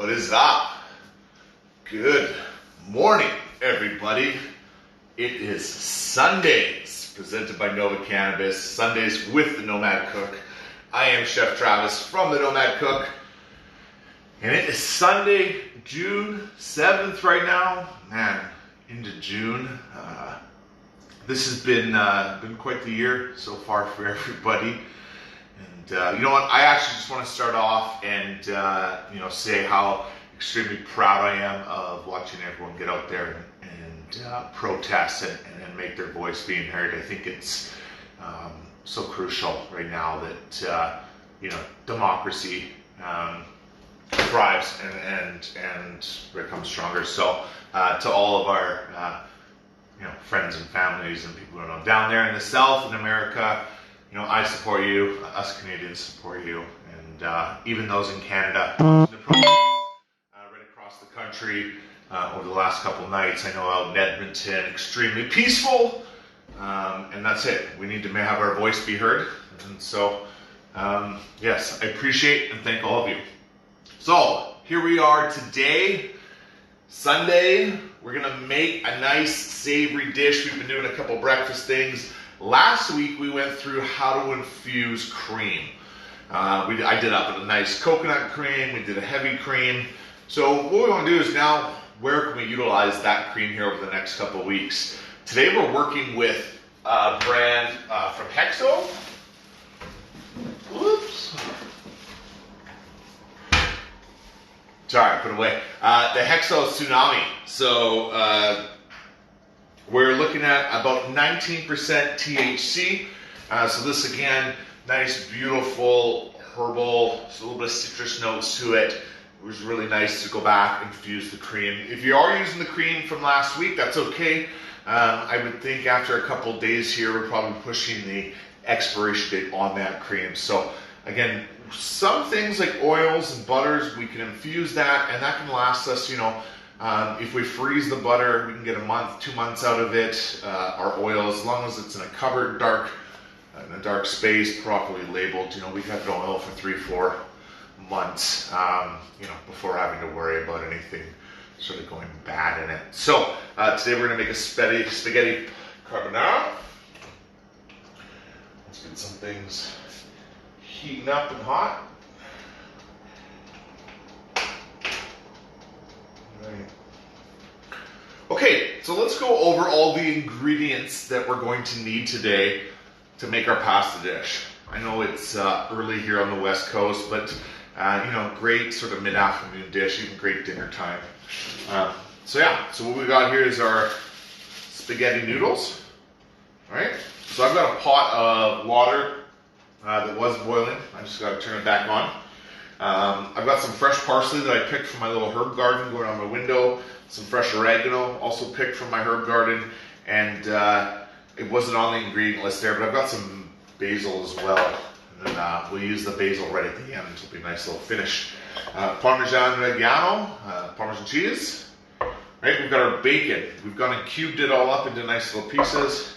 What is up? Good morning, everybody. It is Sundays, presented by Nomad Cannabis. Sundays with the Nomad Cook. I am Chef Travis from the Nomad Cook. And it is Sunday, June 7th right now. Man, into June. This has been quite the year so far for everybody. And you know what? I actually just want to start off and say how extremely proud I am of watching everyone get out there and protest and make their voice being heard. I think it's so crucial right now that democracy thrives and becomes stronger. So to all of our friends and families and people who are down there in the South in America, I support you. Us Canadians support you, and even those in Canada, right across the country over the last couple nights. I know out in Edmonton, extremely peaceful, and that's it. We need to have our voice be heard, and so yes, I appreciate and thank all of you. So here we are today, Sunday. We're gonna make a nice savory dish. We've been doing a couple breakfast things. Last week we went through how to infuse cream. I did up a nice coconut cream. We did a heavy cream. So what we want to do is now, where can we utilize that cream here over the next couple of weeks? Today we're working with a brand from Hexo. Whoops. Sorry, put it away. The Hexo Tsunami. So we're looking at about 19% THC. So this again, nice, beautiful, herbal, so a little bit of citrus notes to it. It was really nice to go back and infuse the cream. If you are using the cream from last week, that's okay. I would think after a couple days here, we're probably pushing the expiration date on that cream. So again, some things like oils and butters, we can infuse that, and that can last us, if we freeze the butter, we can get a month, 2 months out of it. Our oil, as long as it's in a covered in a dark space, properly labeled, we've had oil for 3-4 months, before having to worry about anything sort of going bad in it. So today we're gonna make a spaghetti carbonara. Let's get some things heating up and hot. Okay, so let's go over all the ingredients that we're going to need today to make our pasta dish. I know it's early here on the West Coast, but great sort of mid-afternoon dish, even great dinner time. So what we got here is our spaghetti noodles. All right, so I've got a pot of water that was boiling. I just got to turn it back on. I've got some fresh parsley that I picked from my little herb garden going on my window. Some fresh oregano, also picked from my herb garden. And it wasn't on the ingredient list there, but I've got some basil as well. And we'll use the basil right at the end. It'll be a nice little finish. Parmesan Reggiano, Parmesan cheese. Right, we've got our bacon. We've gone and cubed it all up into nice little pieces.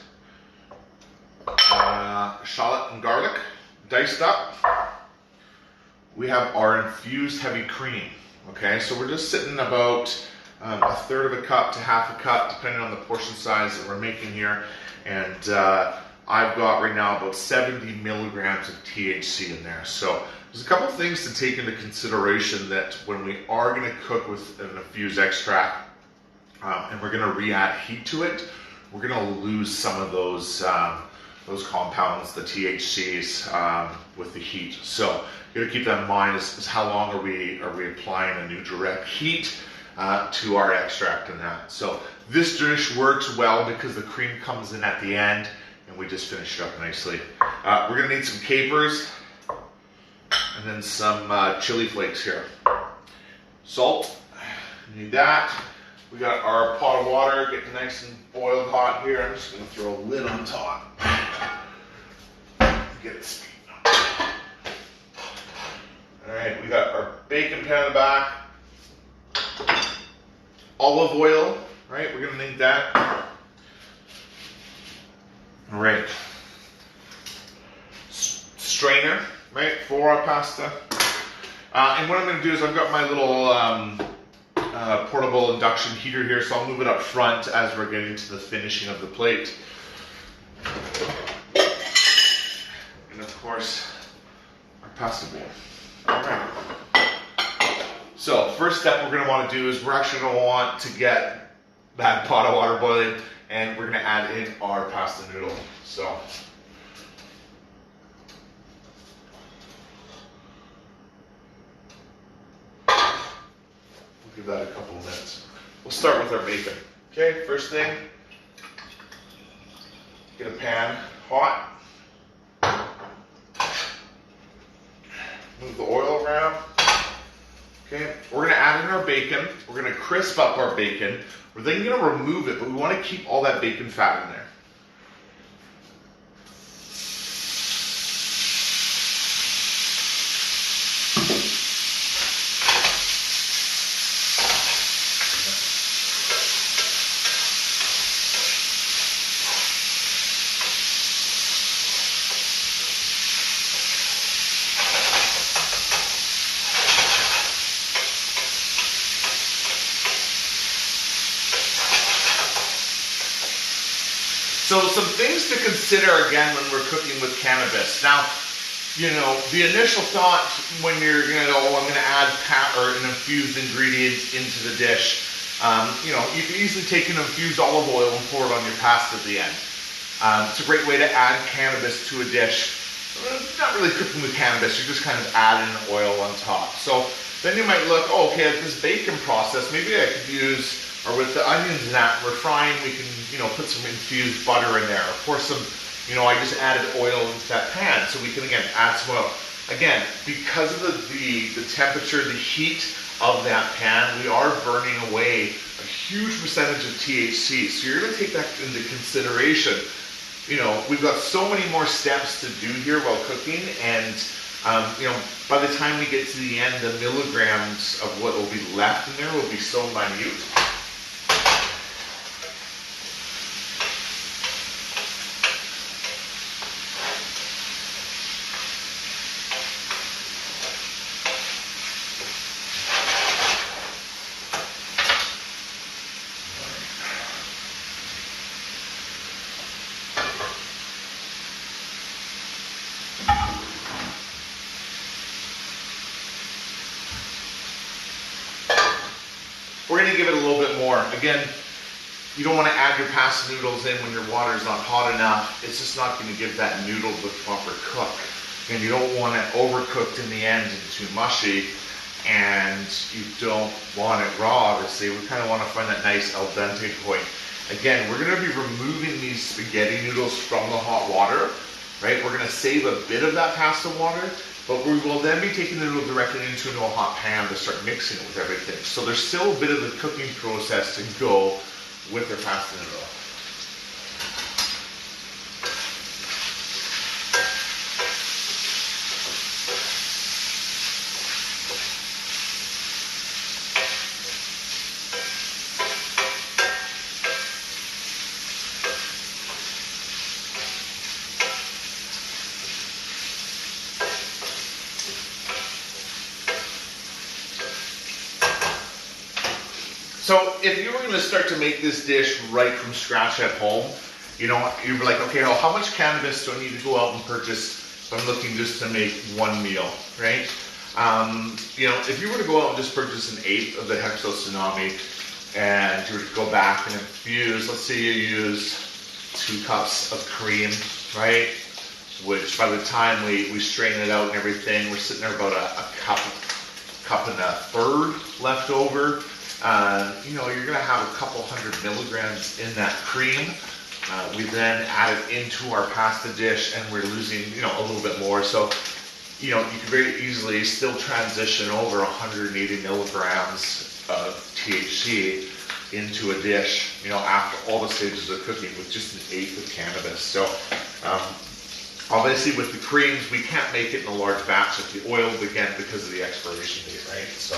Shallot and garlic, diced up. We have our infused heavy cream. Okay, so we're just sitting about a third of a cup to half a cup, depending on the portion size that we're making here. And I've got right now about 70 milligrams of THC in there. So there's a couple things to take into consideration that when we are going to cook with an infused extract and we're going to re-add heat to it, we're going to lose some of those compounds, the THCs, with the heat. So you got to keep that in mind is how long are we applying a new direct heat to our extract in that. So this dish works well because the cream comes in at the end and we just finish it up nicely. We're gonna need some capers and then some chili flakes here. Salt, need that. We got our pot of water getting nice and boiled hot here. I'm just gonna throw a lid on top. Get it steamed up. All right, we got our bacon pan in the back. Olive oil, right? We're gonna need that. All right. Strainer, right, for our pasta. And what I'm going to do is I've got my little portable induction heater here, so I'll move it up front as we're getting to the finishing of the plate. And of course, our pasta bowl. All right. So first step we're going to want to do is we're actually going to want to get that pot of water boiling, and we're going to add in our pasta noodle. So we'll give that a couple of minutes. We'll start with our bacon. Okay, first thing, get a pan hot. Move the oil around. Okay, we're going to add in our bacon. We're going to crisp up our bacon. We're then going to remove it, but we want to keep all that bacon fat in there. So some things to consider again when we're cooking with cannabis. Now, you know, the initial thought when you're going to go, oh, I'm going to add an infused ingredient into the dish, you know, you can easily take an infused olive oil and pour it on your pasta at the end. It's a great way to add cannabis to a dish. Not really cooking with cannabis, you're just kind of adding oil on top. So then you might look, oh, okay, at this bacon process, maybe I could use, or with the onions and that we're frying, we can, you know, put some infused butter in there. Or pour some, you know, I just added oil into that pan, so we can again add some oil. Again, because of the temperature, the heat of that pan, we are burning away a huge percentage of THC. So you're going to take that into consideration. You know, we've got so many more steps to do here while cooking, and you know, by the time we get to the end, the milligrams of what will be left in there will be so minute. We're going to give it a little bit more. Again, you don't want to add your pasta noodles in when your water is not hot enough. It's just not going to give that noodle the proper cook. And you don't want it overcooked in the end and too mushy. And you don't want it raw, obviously. We kind of want to find that nice al dente point. Again, we're going to be removing these spaghetti noodles from the hot water, right? We're going to save a bit of that pasta water, but we will then be taking the noodle directly into a hot pan to start mixing it with everything. So there's still a bit of the cooking process to go with your pasta noodle. So if you were going to start to make this dish right from scratch at home, you know, you'd be like, okay, well, how much cannabis do I need to go out and purchase if I'm looking just to make one meal, right? You know, if you were to go out and just purchase an eighth of the hexyl tsunami and you were to go back and infuse, let's say you use 2 cups of cream, right? Which by the time we strain it out and everything, we're sitting there about a cup and a third left over. You know, you're going to have a couple hundred milligrams in that cream. We then add it into our pasta dish and we're losing, you know, a little bit more. So, you know, you can very easily still transition over 180 milligrams of THC into a dish, you know, after all the stages of cooking with just an eighth of cannabis. So, obviously with the creams, we can't make it in a large batch of the oil, again, because of the expiration date, right? So.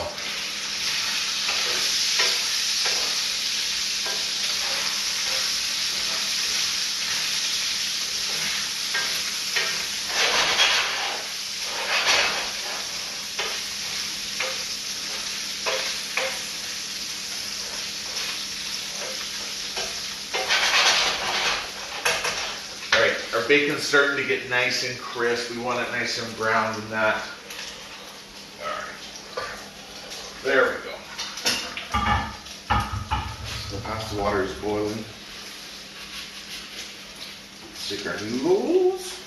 bacon's starting to get nice and crisp. We want it nice and browned and that. Alright. There we go. The pasta water is boiling. Stick our noodles.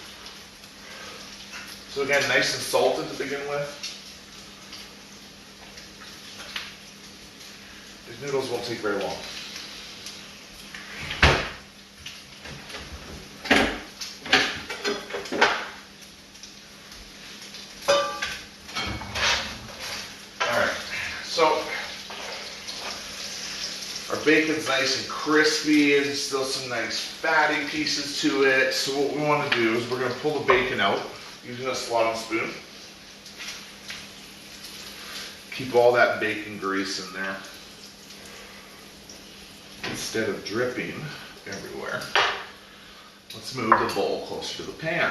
So again, nice and salted to begin with. These noodles won't take very long. Alright, so our bacon's nice and crispy, and still some nice fatty pieces to it. So what we want to do is we're going to pull the bacon out using a slotted spoon. Keep all that bacon grease in there. Instead of dripping everywhere, let's move the bowl closer to the pan.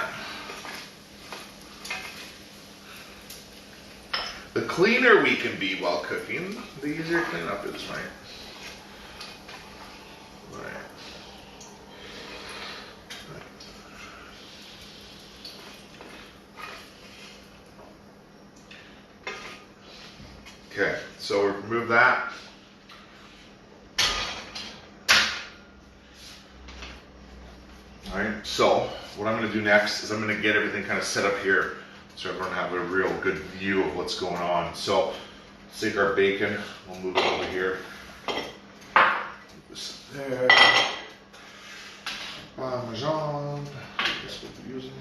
The cleaner we can be while cooking, the easier cleanup is, right? Okay, so we remove that. Alright, so what I'm going to do next is I'm going to get everything kind of set up here so everyone have a real good view of what's going on. So, let's take our bacon, we'll move it over here. Move this there. Parmesan. That's what we're using.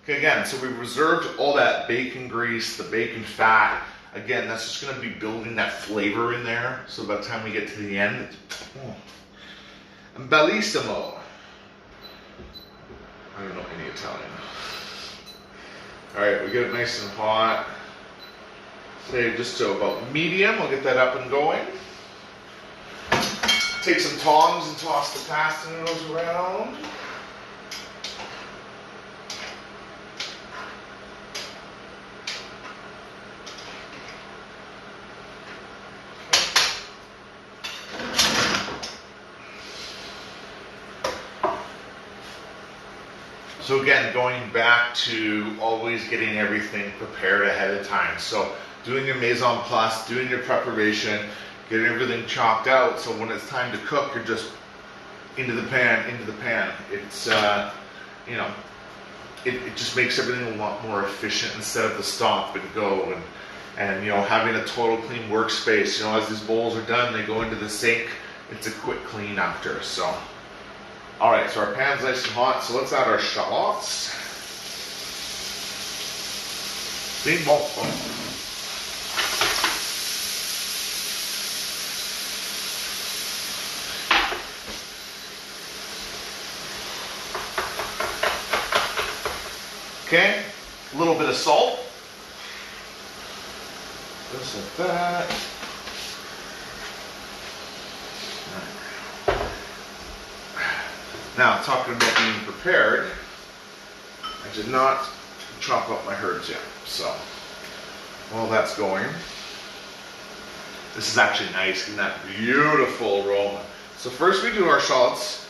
Okay, again, so we've reserved all that bacon grease, the bacon fat. Again, that's just going to be building that flavor in there. So by the time we get to the end, bellissimo. I don't know any Italian. All right, we get it nice and hot. Say just to about medium. We'll get that up and going. Take some tongs and toss the pasta noodles around. So again, going back to always getting everything prepared ahead of time. So doing your mise en place, doing your preparation, getting everything chopped out. So when it's time to cook, you're just into the pan. It's, you know, it just makes everything a lot more efficient instead of the stop and go and you know, having a total clean workspace. You know, as these bowls are done, they go into the sink. It's a quick clean after, so. All right, so our pan's nice and hot, so let's add our shallots. Bing bong. Okay, a little bit of salt. Just like that. Now, talking about being prepared, I did not chop up my herbs yet. So, while that's going, this is actually nice, getting that beautiful aroma. So first we do our shallots,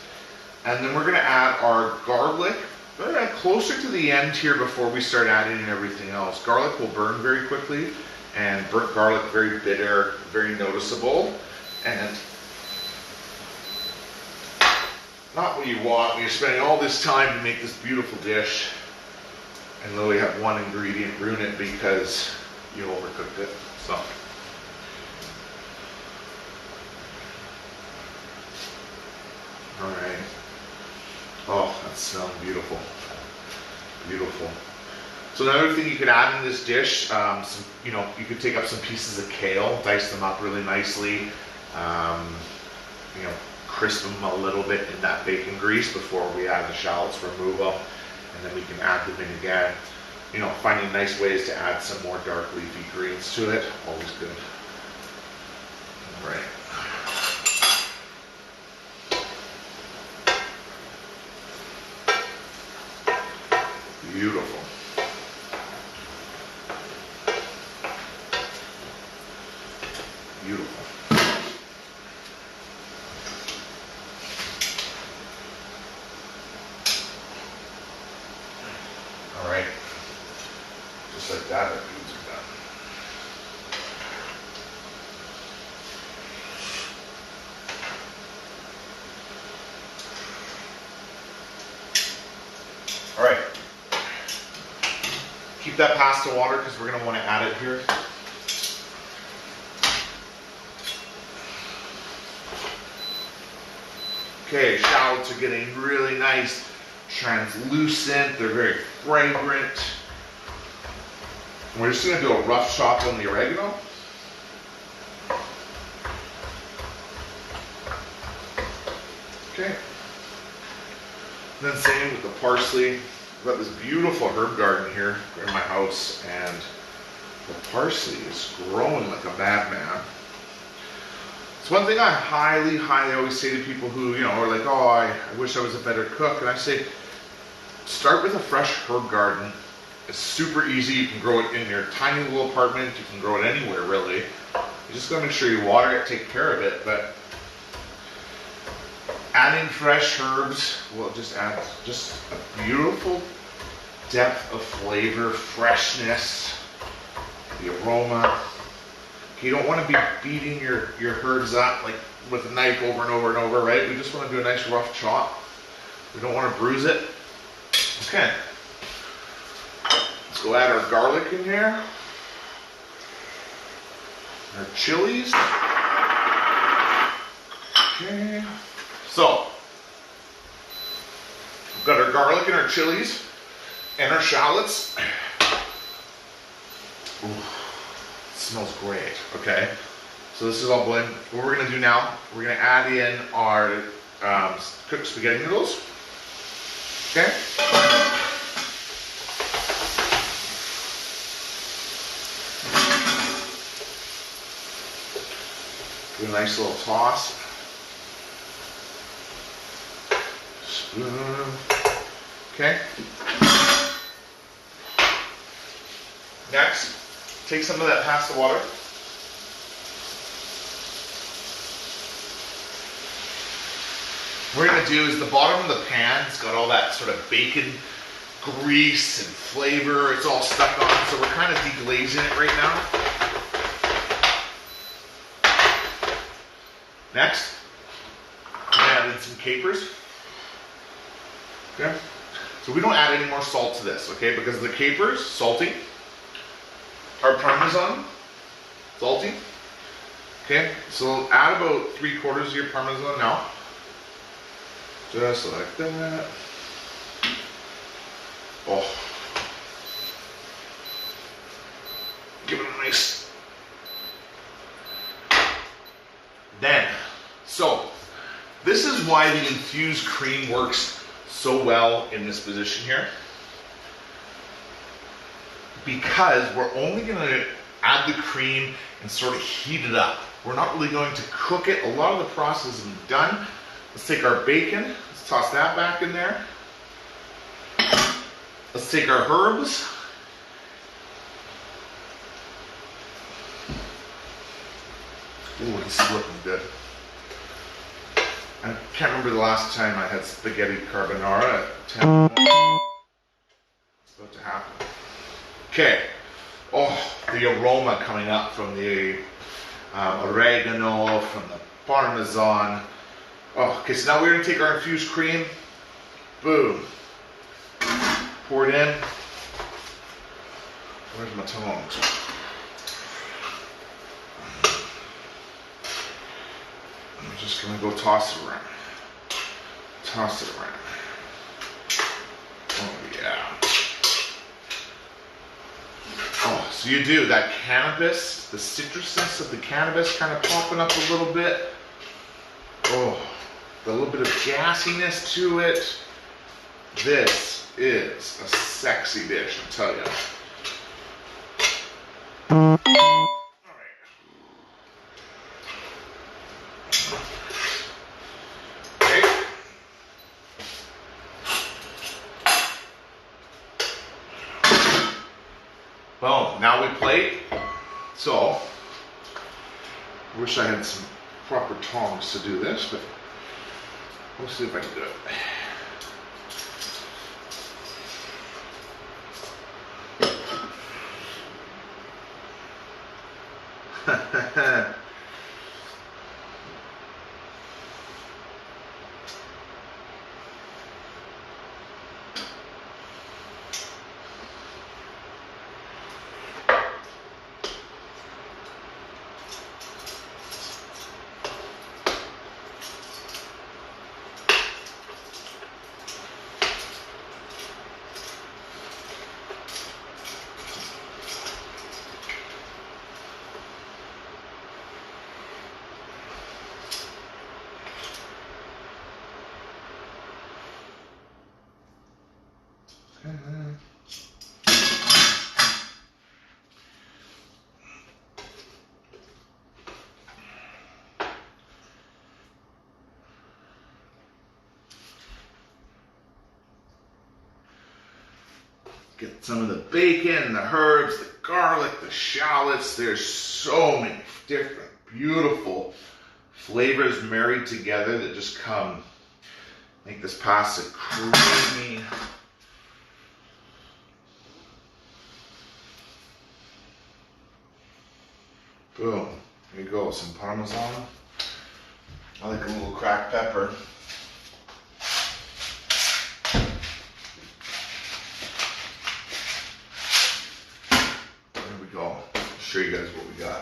and then we're going to add our garlic closer to the end here before we start adding everything else. Garlic will burn very quickly, and burnt garlic, very bitter, very noticeable, and not what you want when you're spending all this time to make this beautiful dish and literally have one ingredient ruin it because you overcooked it. So, all right. Oh, that smells beautiful. Beautiful. So another thing you could add in this dish, you know, you could take up some pieces of kale, dice them up really nicely, you know, crisp them a little bit in that bacon grease before we add the shallots, remove them, and then we can add them in again. You know, finding nice ways to add some more dark leafy greens to it, always good. Right. Beautiful. Beautiful. All right. Just like that, our beans are done. All right. Keep that pasta water because we're going to want to add it here. Okay, shallots are getting really nice, translucent. They're very fragrant. And we're just going to do a rough chop on the oregano. Okay. And then same with the parsley. I've got this beautiful herb garden here in my house, and the parsley is growing like a madman. It's one thing I highly always say to people who, are like, oh, I wish I was a better cook. And I say, start with a fresh herb garden. It's super easy. You can grow it in your tiny little apartment. You can grow it anywhere, really. You just got to make sure you water it, take care of it. But adding fresh herbs will just add just a beautiful depth of flavor, freshness, the aroma. You don't want to be beating your herbs up like with a knife over and over and over, right? We just want to do a nice rough chop. We don't want to bruise it. Okay. Let's go add our garlic in here. Our chilies. Okay. So, we've got our garlic and our chilies and our shallots. Ooh. Smells great. Okay, so this is all blended. What we're going to do now, we're going to add in our cooked spaghetti noodles. Okay. Do a nice little toss. Spoon. Okay. Next, take some of that pasta water. What we're going to do is the bottom of the pan, it's got all that sort of bacon grease and flavor. It's all stuck on, so we're kind of deglazing it right now. Next, add in some capers. Okay, so we don't add any more salt to this, okay, because the capers, salty. Our Parmesan, salty. Okay, so add about 3/4 of your Parmesan now. Just like that. Oh. Give it a nice. Then, so, this is why the infused cream works so well in this position here. Because we're only going to add the cream and sort of heat it up. We're not really going to cook it. A lot of the process is done. Let's take our bacon. Let's toss that back in there. Let's take our herbs. Ooh, this is looking good. I can't remember the last time I had spaghetti carbonara at 10. It's about to happen. Okay, oh, the aroma coming up from the oregano, from the Parmesan. Oh, okay, so now we're going to take our infused cream, boom, pour it in. Where's my tongs? I'm just going to go toss it around. Toss it around. Oh, yeah. Oh, so you do that cannabis, the citrusness of the cannabis kind of popping up a little bit. Oh, a little bit of gassiness to it. This is a sexy dish, I tell you. All right. Okay. Boom, now we plate. So, I wish I had some proper tongs to do this, but we'll see if I can do it. Get some of the bacon, the herbs, the garlic, the shallots. There's so many different, beautiful flavors married together that just come make this pasta creamy. Boom. Here you go. Some Parmesan. I like a little cracked pepper. There we go. I'll show you guys what we got.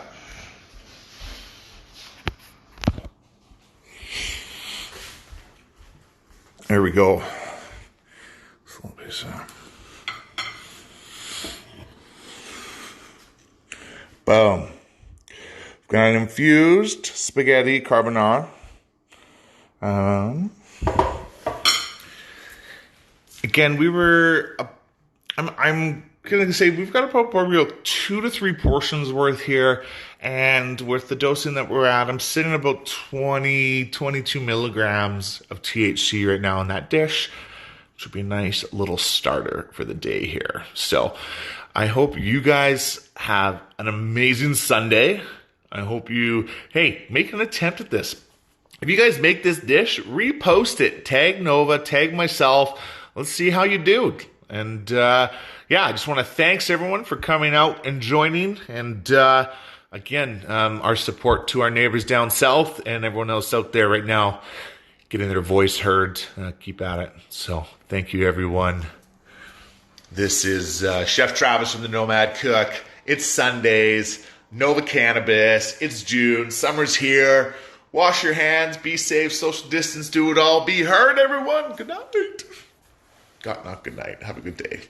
There we go. Boom. We've got an infused spaghetti carbonara. Again, I'm gonna say we've got about probably 2 to 3 portions worth here, and with the dosing that we're at, I'm sitting about 22 milligrams of THC right now in that dish, which would be a nice little starter for the day here. So I hope you guys have an amazing Sunday. I hope you, make an attempt at this. If you guys make this dish, repost it. Tag Nova, tag myself. Let's see how you do. And I just want to thanks everyone for coming out and joining. And again, our support to our neighbors down south and everyone else out there right now, getting their voice heard. Keep at it. So thank you, everyone. This is Chef Travis from the Nomad Cook. It's Sundays. Nova Cannabis. It's June. Summer's here. Wash your hands. Be safe. Social distance. Do it all. Be heard, everyone. Good night. Not good night. Have a good day.